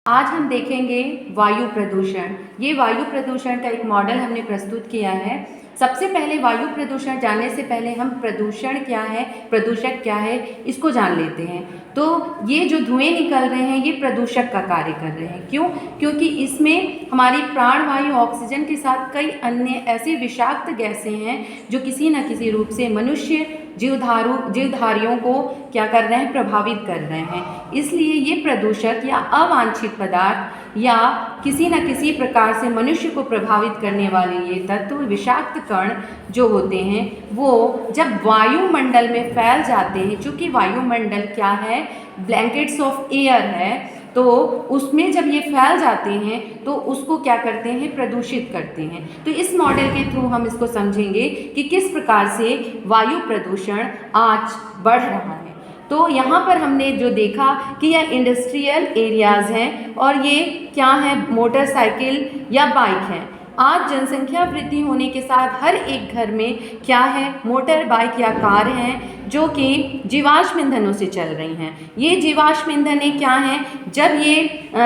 आज हम देखेंगे वायु प्रदूषण। ये वायु प्रदूषण का एक मॉडल हमने प्रस्तुत किया है। सबसे पहले वायु प्रदूषण जानने से पहले हम प्रदूषण क्या है, प्रदूषक क्या है, इसको जान लेते हैं। तो ये जो धुएं निकल रहे हैं ये प्रदूषक का कार्य कर रहे हैं। क्यों? क्योंकि इसमें हमारी प्राणवायु ऑक्सीजन के साथ कई अन्य ऐसी विषाक्त गैसें हैं जो किसी न किसी रूप से मनुष्य जीवधारियों को क्या कर रहे हैं, प्रभावित कर रहे हैं। इसलिए ये प्रदूषक या अवांछित पदार्थ या किसी न किसी प्रकार से मनुष्य को प्रभावित करने वाले ये तत्व, विषाक्त कण जो होते हैं, वो जब वायुमंडल में फैल जाते हैं, चूँकि वायुमंडल क्या है, ब्लैंकेट्स ऑफ एयर है, तो उसमें जब ये फैल जाते हैं तो उसको क्या करते हैं, प्रदूषित करते हैं। तो इस मॉडल के थ्रू हम इसको समझेंगे कि किस प्रकार से वायु प्रदूषण आज बढ़ रहा है। तो यहाँ पर हमने जो देखा कि यह इंडस्ट्रियल एरियाज़ हैं और ये क्या है, मोटरसाइकिल या बाइक हैं। आज जनसंख्या वृद्धि होने के साथ हर एक घर में क्या है, मोटर बाइक या कार हैं जो कि जीवाश्म ईंधनों से चल रही हैं। ये जीवाश्म ईंधनें क्या हैं, जब ये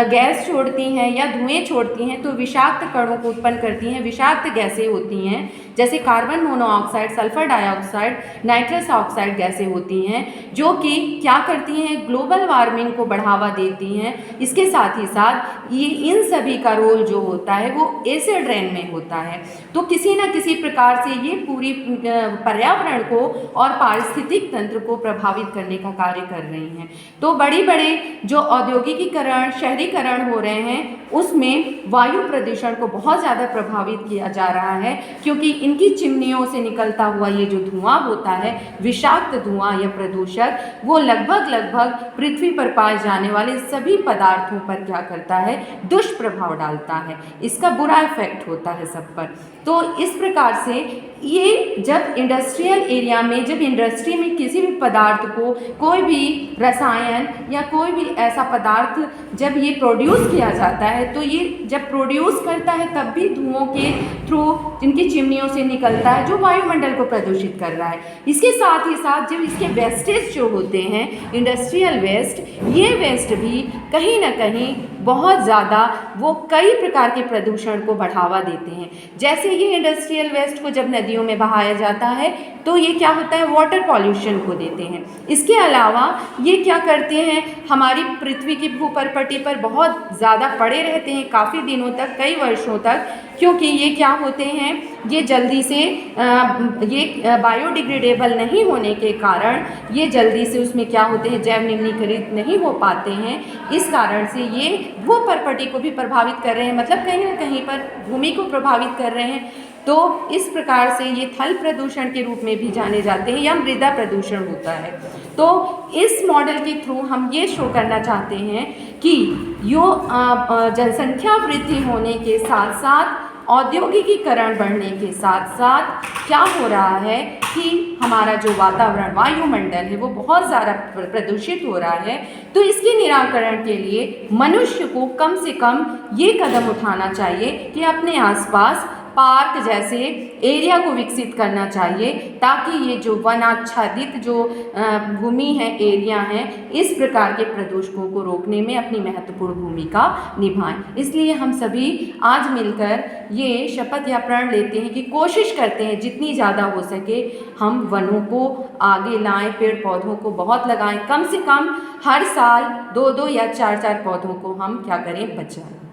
गैस छोड़ती हैं या धुएं छोड़ती हैं तो विषाक्त कणों को उत्पन्न करती हैं। विषाक्त गैसें होती हैं जैसे carbon monoxide, sulphur dioxide, nitrous oxide गैसें होती हैं जो कि क्या करती हैं, ग्लोबल वार्मिंग को बढ़ावा देती हैं। इसके साथ ही साथ ये इन सभी का रोल जो होता है वो एसिड रेन में होता है। तो किसी न किसी प्रकार से ये पूरी पर्यावरण को और पारिस्थितिक तंत्र को प्रभावित करने का कार्य कर रही हैं। तो बड़े बड़े जो औद्योगिकीकरण, शहरीकरण हो रहे हैं उसमें वायु प्रदूषण को बहुत ज़्यादा प्रभावित किया जा रहा है, क्योंकि इनकी चिमनियों से निकलता हुआ ये जो धुआं होता है, विषाक्त धुआं या प्रदूषक, वो लगभग पृथ्वी पर पाए जाने वाले सभी पदार्थों पर क्या करता है, दुष्प्रभाव डालता है। इसका बुरा इफेक्ट होता है सब पर। तो इस प्रकार से ये जब इंडस्ट्रियल एरिया में, जब इंडस्ट्री में किसी भी पदार्थ को, कोई भी रसायन या कोई भी ऐसा पदार्थ जब ये प्रोड्यूस किया जाता है, तो ये जब प्रोड्यूस करता है तब भी धुओं के थ्रू जिनकी चिमनियों से निकलता है जो वायुमंडल को प्रदूषित कर रहा है। इसके साथ ही साथ जब इसके वेस्टेज जो होते हैं, इंडस्ट्रियल वेस्ट, ये वेस्ट भी कहीं ना कहीं बहुत ज़्यादा वो कई प्रकार के प्रदूषण को बढ़ावा देते हैं। जैसे ये इंडस्ट्रियल वेस्ट को जब नदियों में बहाया जाता है तो ये क्या होता है, वाटर पॉल्यूशन को देते हैं। इसके अलावा ये क्या करते हैं, हमारी पृथ्वी की भूपरपटी पर बहुत ज़्यादा पड़े रहते हैं काफ़ी दिनों तक, कई वर्षों तक, क्योंकि ये क्या होते हैं, ये जल्दी से ये बायोडिग्रेडेबल नहीं होने के कारण ये जल्दी से उसमें क्या होते हैं, जैव निम्नीकृत नहीं हो पाते हैं। इस कारण से ये भूपरपटी को भी प्रभावित कर रहे हैं, मतलब कहीं ना कहीं पर भूमि को प्रभावित कर रहे हैं। तो इस प्रकार से ये थल प्रदूषण के रूप में भी जाने जाते हैं या मृदा प्रदूषण होता है। तो इस मॉडल के थ्रू हम ये शो करना चाहते हैं कि यो जनसंख्या वृद्धि होने के साथ साथ, औद्योगिकीकरण बढ़ने के साथ साथ क्या हो रहा है कि हमारा जो वातावरण, वायुमंडल है, वो बहुत ज़्यादा प्रदूषित हो रहा है। तो इसके निराकरण के लिए मनुष्य को कम से कम ये कदम उठाना चाहिए कि अपने आसपास पार्क जैसे एरिया को विकसित करना चाहिए, ताकि ये जो वनाच्छादित जो भूमि है, एरिया हैं, इस प्रकार के प्रदूषकों को रोकने में अपनी महत्वपूर्ण भूमिका निभाएं। इसलिए हम सभी आज मिलकर ये शपथ या प्रण लेते हैं कि कोशिश करते हैं जितनी ज़्यादा हो सके हम वनों को आगे लाएं, पेड़ पौधों को बहुत लगाएं। कम से कम हर साल 2-2 या 4-4 पौधों को हम क्या करें, बचाएं।